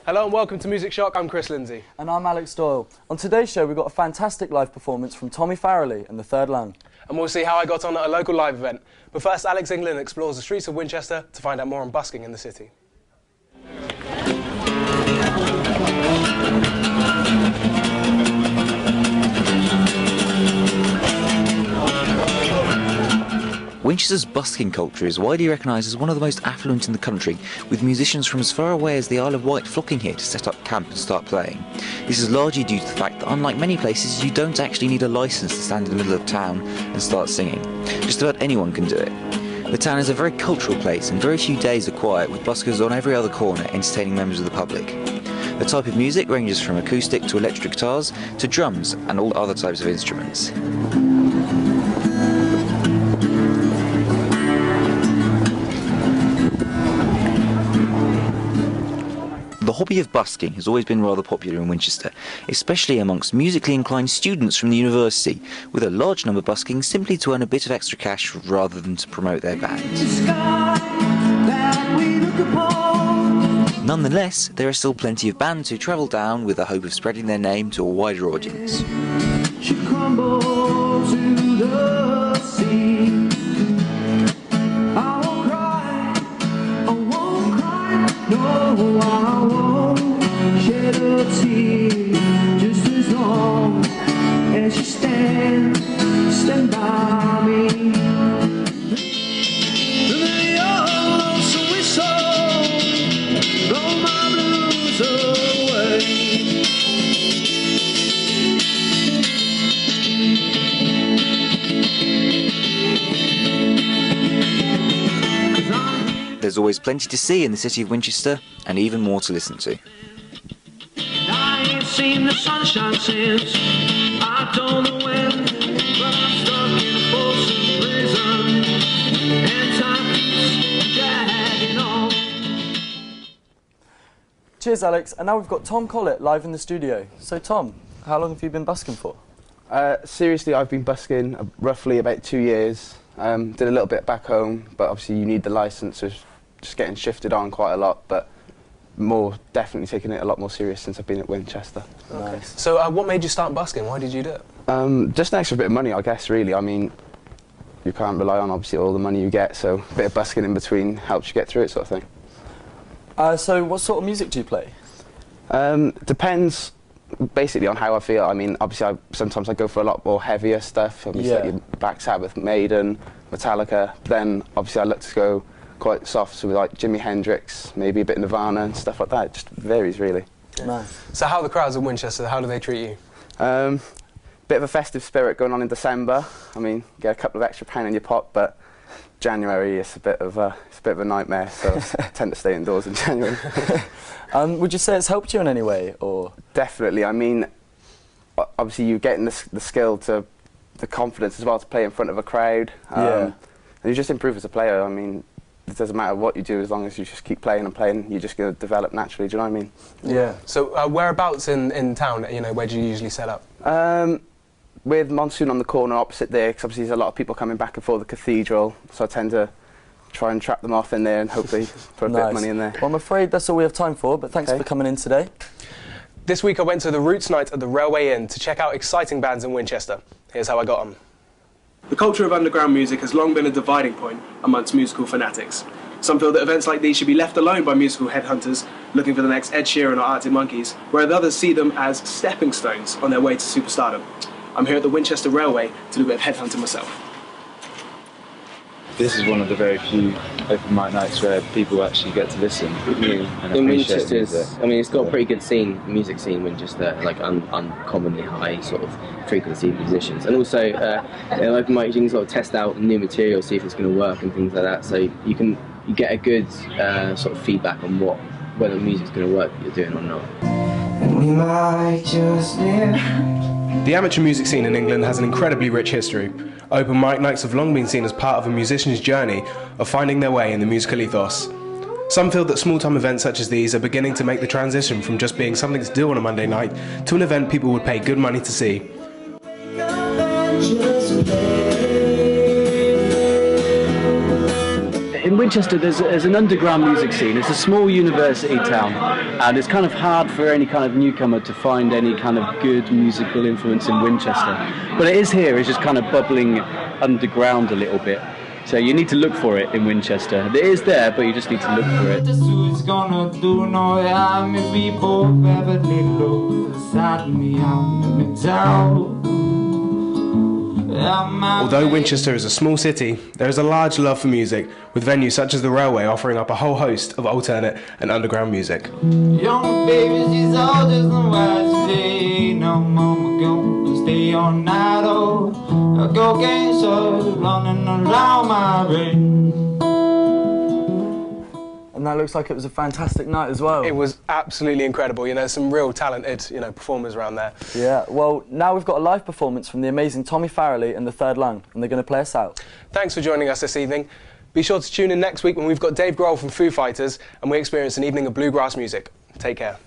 Hello and welcome to Music Shock, I'm Chris Lindsay. And I'm Alex Doyle. On today's show we've got a fantastic live performance from Tommy Farrelly and the Third Lung. And we'll see how I got on at a local live event. But first, Alex England explores the streets of Winchester to find out more on busking in the city. Winchester's busking culture is widely recognised as one of the most affluent in the country, with musicians from as far away as the Isle of Wight flocking here to set up camp and start playing. This is largely due to the fact that unlike many places, you don't actually need a licence to stand in the middle of town and start singing. Just about anyone can do it. The town is a very cultural place and very few days are quiet, with buskers on every other corner entertaining members of the public. The type of music ranges from acoustic to electric guitars to drums and all other types of instruments. The hobby of busking has always been rather popular in Winchester, especially amongst musically inclined students from the university, with a large number busking simply to earn a bit of extra cash rather than to promote their band. Nonetheless, there are still plenty of bands who travel down with the hope of spreading their name to a wider audience. There's always plenty to see in the city of Winchester, and even more to listen to. I ain't seen the sunshine since I don't know when, but I'm stuck in a Folsom prison, and time keeps dragging on. Cheers, Alex. And now we've got Tom Collett live in the studio. So Tom, how long have you been busking for? Seriously, I've been busking roughly about 2 years. Did a little bit back home, but obviously you need the licence, so just getting shifted on quite a lot, but definitely taking it a lot more serious since I've been at Winchester. Okay. Nice. So what made you start busking? Why did you do it? Just an extra bit of money, I guess, really. I mean, you can't rely on obviously all the money you get, so a bit of busking in between helps you get through it, sort of thing. So what sort of music do you play? Depends basically on how I feel. I mean, obviously sometimes I go for a lot more heavier stuff, obviously like Black Sabbath, Maiden, Metallica. Then obviously I look to go quite soft, so with like Jimi Hendrix, maybe a bit of Nirvana and stuff like that. It just varies really. Nice. So how are the crowds in Winchester? How do they treat you? Bit of a festive spirit going on in December. I mean, get a couple of extra pound in your pot, but January is a bit of a nightmare, so I tend to stay indoors in January. Would you say it's helped you in any way, or? Definitely. I mean, obviously you're getting the skill to, the confidence as well to play in front of a crowd. And you just improve as a player. I mean, it doesn't matter what you do as long as you just keep playing and playing. You're just going to develop naturally. Do you know what I mean? Yeah. So whereabouts in town? You know, where do you usually set up? With Monsoon on the corner opposite there, because obviously there's a lot of people coming back and forth the cathedral, so I tend to try and trap them off in there and hopefully put a bit of money in there. Well, I'm afraid that's all we have time for, but thanks for coming in today. This week I went to the Roots Night at the Railway Inn to check out exciting bands in Winchester. Here's how I got on. The culture of underground music has long been a dividing point amongst musical fanatics. Some feel that events like these should be left alone by musical headhunters looking for the next Ed Sheeran or Arctic Monkeys, whereas others see them as stepping stones on their way to superstardom. I'm here at the Winchester Railway to do a bit of headhunting myself. This is one of the very few open mic nights where people actually get to listen and in appreciate Winchester, I mean, it's got a pretty good scene, music scene in Winchester, like uncommonly high sort of frequency musicians, and also in open mic you can sort of test out new material, see if it's going to work and things like that. So you get a good sort of feedback on whether the music's going to work that you're doing or not. We might just live. The amateur music scene in England has an incredibly rich history. Open mic nights have long been seen as part of a musician's journey of finding their way in the musical ethos. Some feel that small-time events such as these are beginning to make the transition from just being something to do on a Monday night to an event people would pay good money to see. In Winchester, there's an underground music scene. It's a small university town, and it's kind of hard for any kind of newcomer to find any kind of good musical influence in Winchester. But it is here. It's just kind of bubbling underground a little bit. So you need to look for it in Winchester. It is there, but you just need to look for it. Although Winchester is a small city, there is a large love for music, with venues such as the Railway offering up a whole host of alternate and underground music. Young baby, she's all just why today. No mama gonna stay all night. Oh, I go game shows running around my ring. And that looks like it was a fantastic night as well. It was absolutely incredible. You know, some real talented, performers around there. Yeah, well, now we've got a live performance from the amazing Tommy Farrelly and the Third Lung, and they're going to play us out. Thanks for joining us this evening. Be sure to tune in next week when we've got Dave Grohl from Foo Fighters and we experience an evening of bluegrass music. Take care.